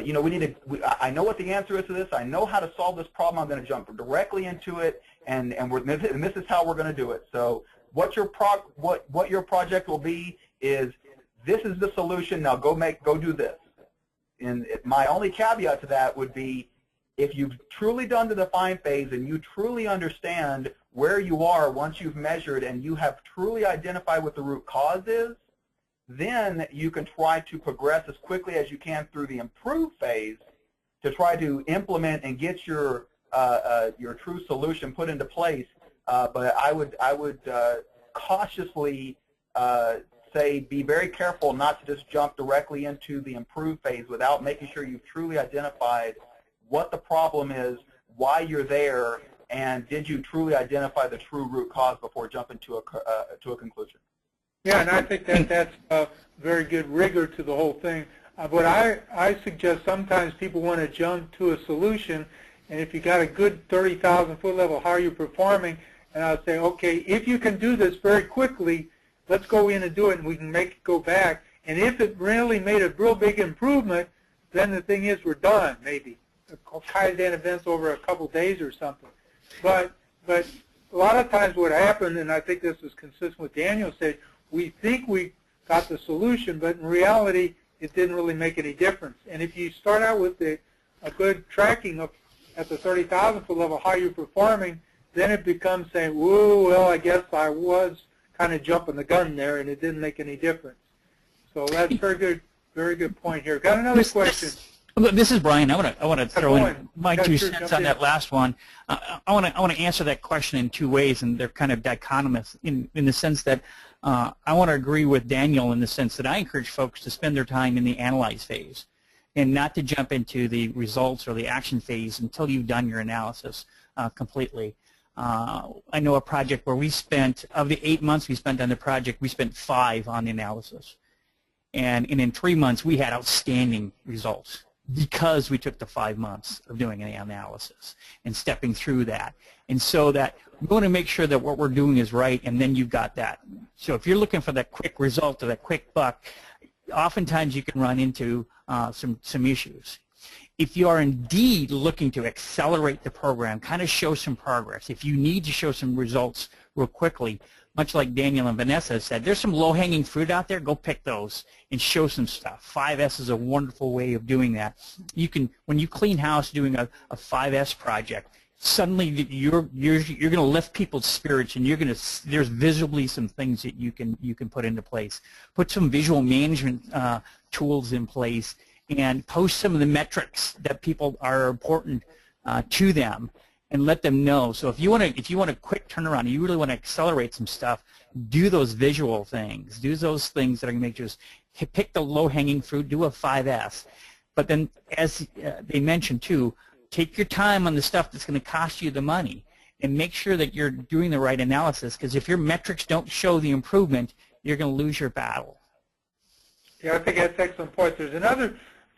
you know, I know what the answer is to this, I know how to solve this problem, I'm going to jump directly into it, and this is how we're going to do it. So what your project will be is, this is the solution, now go do this. And my only caveat to that would be, if you've truly done the define phase and you truly understand where you are once you've measured and you have truly identified what the root cause is, then you can try to progress as quickly as you can through the improve phase to try to implement and get your true solution put into place. But I would cautiously say be very careful not to just jump directly into the improve phase without making sure you've truly identified what the problem is, why you're there, and did you truly identify the true root cause before jumping to a conclusion. Yeah, and I think that's a very good rigor to the whole thing. But I suggest sometimes people want to jump to a solution, and if you got a good 30,000 foot level, how are you performing? And I'll say, okay, if you can do this very quickly, let's go in and do it, and we can make it go back. And if it really made a real big improvement, then the thing is we're done, maybe. Kaizen events over a couple days or something. But a lot of times what happened, and I think this is consistent with Daniel said, we think we got the solution, but in reality, it didn't really make any difference. And if you start out with a good tracking of at the 30,000 foot level how you're performing, then it becomes saying, whoa, well, I guess I was kind of jumping the gun there, and it didn't make any difference. So that's very good point here. Got another question. This is Brian. I want to throw in my 2 cents on that last one. I want to answer that question in 2 ways, and they're kind of dichotomous in the sense that I want to agree with Daniel in the sense that I encourage folks to spend their time in the analyze phase and not to jump into the results or the action phase until you've done your analysis completely. I know a project where we spent, of the 8 months we spent on the project, we spent 5 on the analysis. And in 3 months we had outstanding results because we took the 5 months of doing an analysis and stepping through that. And so that we want to make sure that what we're doing is right, and then you've got that. So if you're looking for that quick result or that quick buck, oftentimes you can run into some issues. If you are indeed looking to accelerate the program, kind of show some progress, if you need to show some results real quickly, much like Daniel and Vanessa said, there's some low-hanging fruit out there. Go pick those and show some stuff. 5S is a wonderful way of doing that. You can, when you clean house doing a 5S project, suddenly you're going to lift people's spirits, and there's visibly some things that you can put into place. Put some visual management tools in place, and post some of the metrics that people are important to them, and let them know. So if you want a quick turnaround, you really want to accelerate some stuff, do those visual things, do those things that are going to make you just pick the low-hanging fruit, do a 5S. But then, as they mentioned too, take your time on the stuff that's going to cost you the money, and make sure that you're doing the right analysis, because if your metrics don't show the improvement, you're going to lose your battle. Yeah, I think that's an excellent point. There's another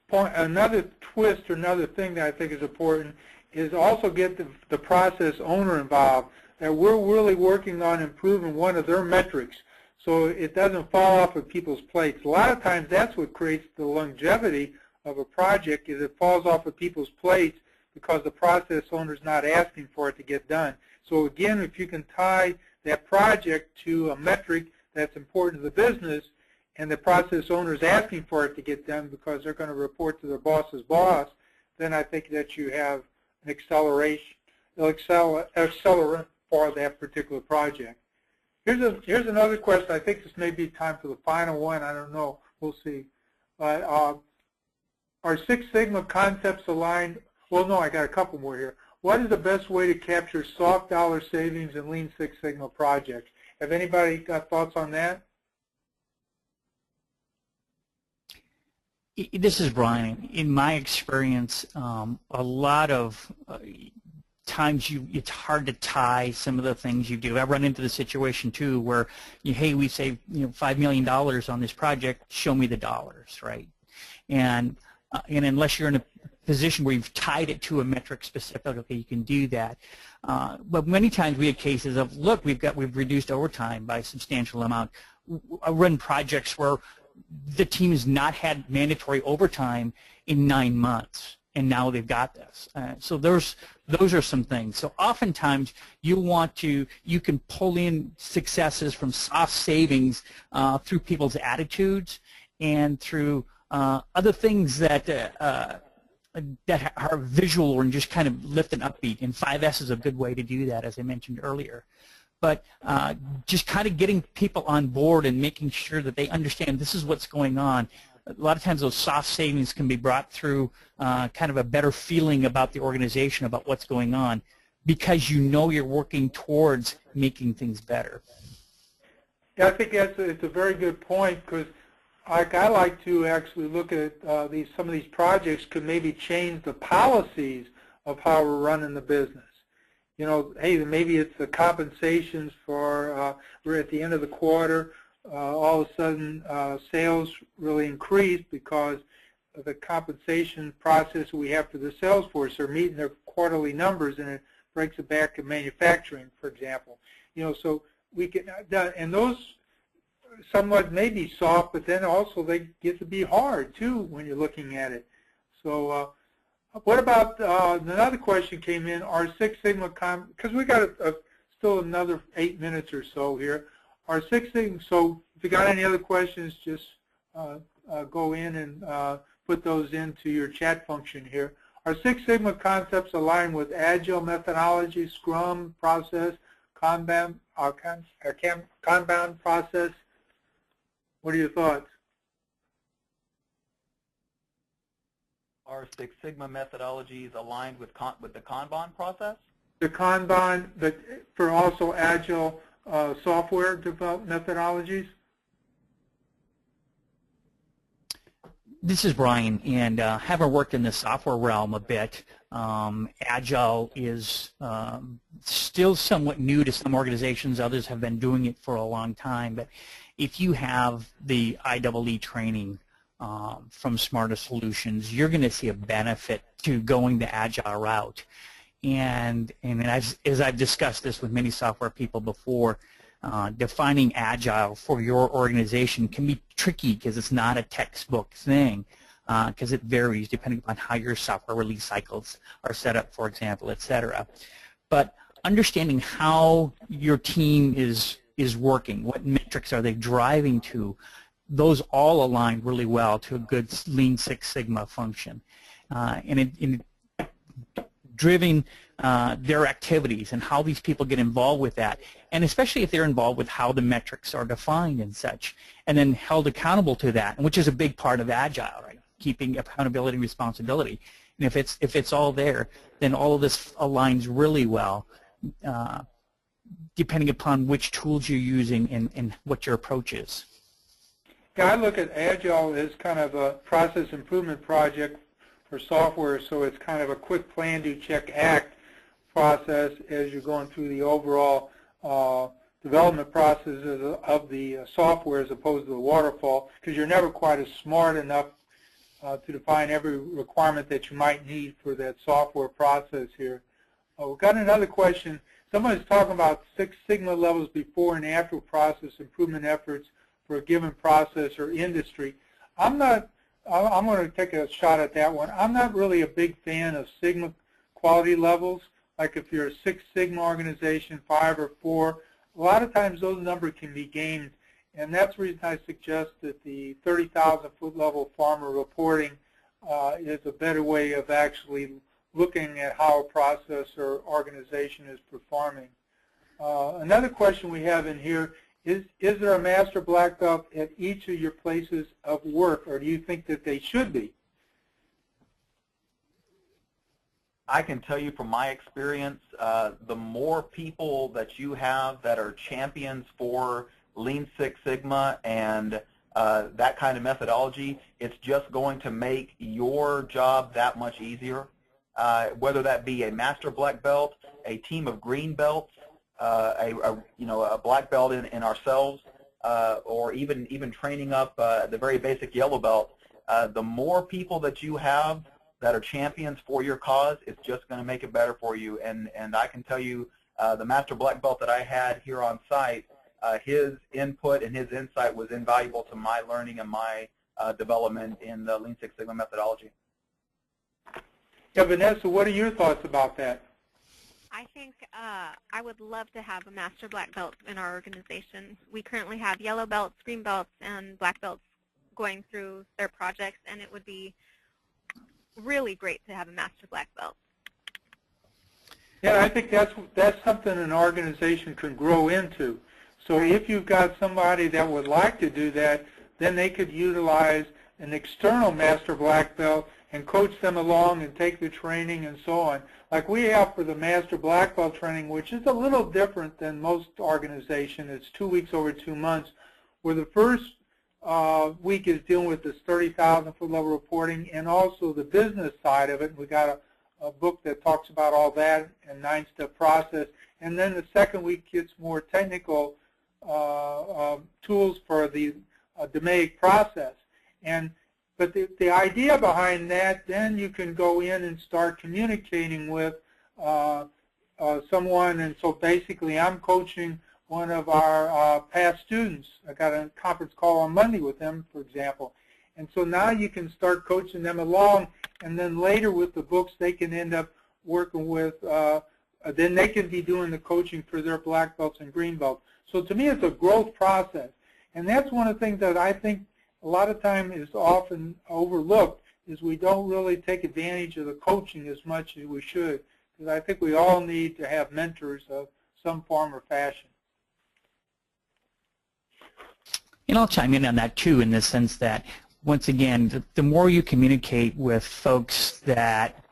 point, another twist, or another thing that I think is important, is also get the process owner involved, that we're really working on improving one of their metrics so it doesn't fall off of people's plates. A lot of times that's what creates the longevity of a project is it falls off of people's plates because the process owner is not asking for it to get done. So again, if you can tie that project to a metric that's important to the business, and the process owner is asking for it to get done because they're going to report to their boss's boss, then I think that you have an accelerant for that particular project. Here's another question. I think this may be time for the final one. I don't know. We'll see. But are Six Sigma concepts aligned? Well, no, I got a couple more here. What is the best way to capture soft dollar savings in Lean Six Sigma projects? Have anybody got thoughts on that? This is Brian. In my experience, a lot of times it's hard to tie some of the things you do. I run into the situation too where, hey, we saved $5 million on this project. Show me the dollars, right? And unless you're in a position where you've tied it to a metric specifically, you can do that. But many times we have cases of, look, we've reduced overtime by a substantial amount. I run projects where the team has not had mandatory overtime in 9 months, and now they've got this. So those are some things. So oftentimes you can pull in successes from soft savings through people's attitudes and through other things that are visual and just kind of lift and upbeat. And 5S is a good way to do that, as I mentioned earlier. But just kind of getting people on board and making sure that they understand this is what's going on. A lot of times those soft savings can be brought through kind of a better feeling about the organization, about what's going on, because you're working towards making things better. Yeah, I think it's a very good point, because I like to actually look at some of these projects could maybe change the policies of how we're running the business. Hey, maybe it's the compensations for, we're at the end of the quarter, all of a sudden sales really increased because of the compensation process we have for the sales force. They're meeting their quarterly numbers, and it breaks it back to manufacturing, for example. So we can, and those somewhat may be soft, but then also they get to be hard too when you're looking at it. So what about another question came in? Are Six Sigma, because we got still another 8 minutes or so here. Are Six Sigma, so if you got any other questions, just go in and put those into your chat function here. Are Six Sigma concepts aligned with Agile methodology, Scrum process, Kanban process? What are your thoughts? Are Six Sigma methodologies aligned with the Kanban process? The Kanban, but for also Agile software development methodologies? This is Brian, and having worked in the software realm a bit, Agile is still somewhat new to some organizations. Others have been doing it for a long time. But if you have the IEE training from Smarter Solutions, you're going to see a benefit to going the Agile route. And as I've discussed this with many software people before, defining Agile for your organization can be tricky because it's not a textbook thing, because it varies depending upon how your software release cycles are set up, for example, etc. But understanding how your team is working, what metrics are they driving to, those all align really well to a good Lean Six Sigma function. And driving their activities and how these people get involved with that, and especially if they're involved with how the metrics are defined and such, and then held accountable to that, which is a big part of Agile, right? Keeping accountability and responsibility. And if it's all there, then all of this aligns really well, depending upon which tools you're using and what your approach is. Yeah, I look at Agile as kind of a process improvement project for software, so it's kind of a quick plan, do, check, act process as you're going through the overall development process of the software as opposed to the waterfall, because you're never quite as smart enough to define every requirement that you might need for that software process here. We've got another question. Someone's talking about Six Sigma levels before and after process improvement efforts for a given process or industry. I'm not I'm going to take a shot at that one. I'm not really a big fan of Sigma quality levels. Like if you're a 6 Sigma organization, 5 or 4, a lot of times those numbers can be gamed. And that's the reason I suggest that the 30,000-foot level farmer reporting is a better way of actually looking at how a process or organization is performing. Another question we have in here is there a master black belt at each of your places of work, or do you think that they should be? I can tell you from my experience, the more people that you have that are champions for Lean Six Sigma and that kind of methodology, it's just going to make your job that much easier. Whether that be a master black belt, a team of green belts, a black belt in ourselves, or even training up the very basic yellow belt. The more people that you have that are champions for your cause, it's just going to make it better for you. And I can tell you, the master black belt that I had here on site, his input and his insight was invaluable to my learning and my development in the Lean Six Sigma methodology. Yeah, Vanessa, what are your thoughts about that? I think I would love to have a master black belt in our organization. We currently have yellow belts, green belts, and black belts going through their projects, and it would be really great to have a master black belt. Yeah, I think that's something an organization can grow into. So if you've got somebody that would like to do that, then they could utilize an external master black belt and coach them along and take the training and so on. Like we have for the master black belt training, which is a little different than most organizations. It's 2 weeks over 2 months, where the first week is dealing with this 30,000-foot level reporting and also the business side of it. We got a book that talks about all that and 9-step process. And then the second week gets more technical tools for the DMAIC process. But the idea behind that, then you can go in and start communicating with someone. And so basically I'm coaching one of our past students. I got a conference call on Monday with them, for example. And so now you can start coaching them along, and then later with the books they can end up working with, then they can be doing the coaching for their black belts and green belts. So to me it's a growth process. And that's one of the things that I think a lot of time is often overlooked, is we don't really take advantage of the coaching as much as we should. Because I think we all need to have mentors of some form or fashion. And I'll chime in on that too, in the sense that, once again, the more you communicate with folks that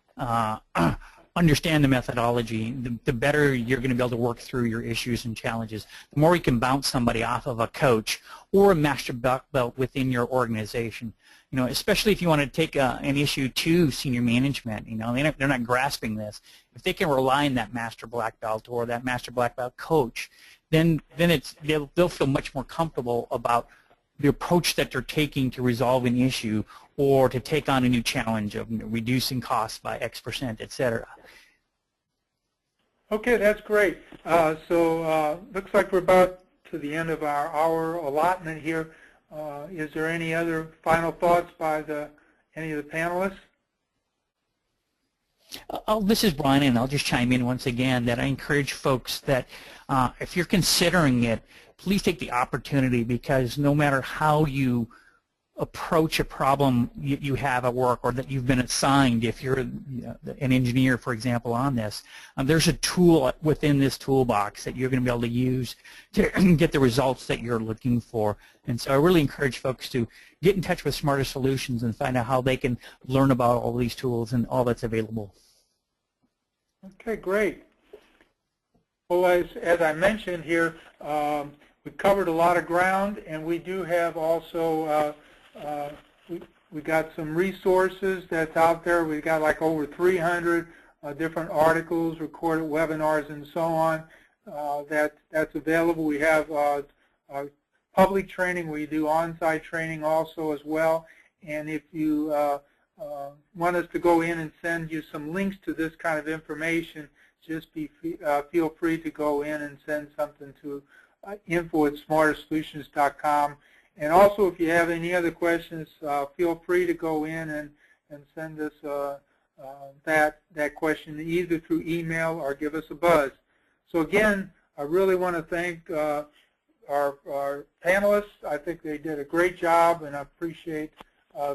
understand the methodology, the better you're going to be able to work through your issues and challenges. The more you can bounce somebody off of a coach or a master black belt within your organization. You know, especially if you want to take an issue to senior management, you know, they're not grasping this. If they can rely on that master black belt or that master black belt coach, then they'll feel much more comfortable about the approach that they're taking to resolve an issue or to take on a new challenge of reducing costs by X%, et cetera. Okay, that's great. Looks like we're about to the end of our hour allotment here. Is there any other final thoughts by any of the panelists? This is Brian, and I'll just chime in once again that I encourage folks that if you're considering it, please take the opportunity, because no matter how you approach a problem you have at work or that you've been assigned, if you're an engineer, for example, on this, there's a tool within this toolbox that you're going to be able to use to get the results that you're looking for. And so I really encourage folks to get in touch with Smarter Solutions and find out how they can learn about all these tools and all that's available. Okay, great. Well, as I mentioned here, we covered a lot of ground, and we do have also we got some resources that's out there. We've got like over 300 different articles, recorded webinars, and so on that's available. We have public training. We do on-site training also as well. And if you want us to go in and send you some links to this kind of information, just feel free to go in and send something to info@smartersolutions.com. And also, if you have any other questions, feel free to go in and send us that question either through email or give us a buzz. So again, I really want to thank our panelists. I think they did a great job, and I appreciate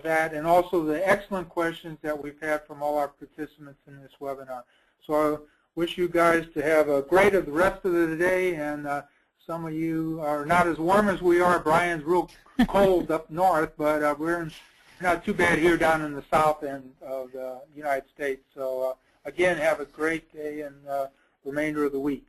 that, and also the excellent questions that we've had from all our participants in this webinar. So I wish you guys to have a great the rest of the day, and some of you are not as warm as we are. Brian's real cold up north, but we're not too bad here down in the south end of the United States. So again, have a great day and remainder of the week.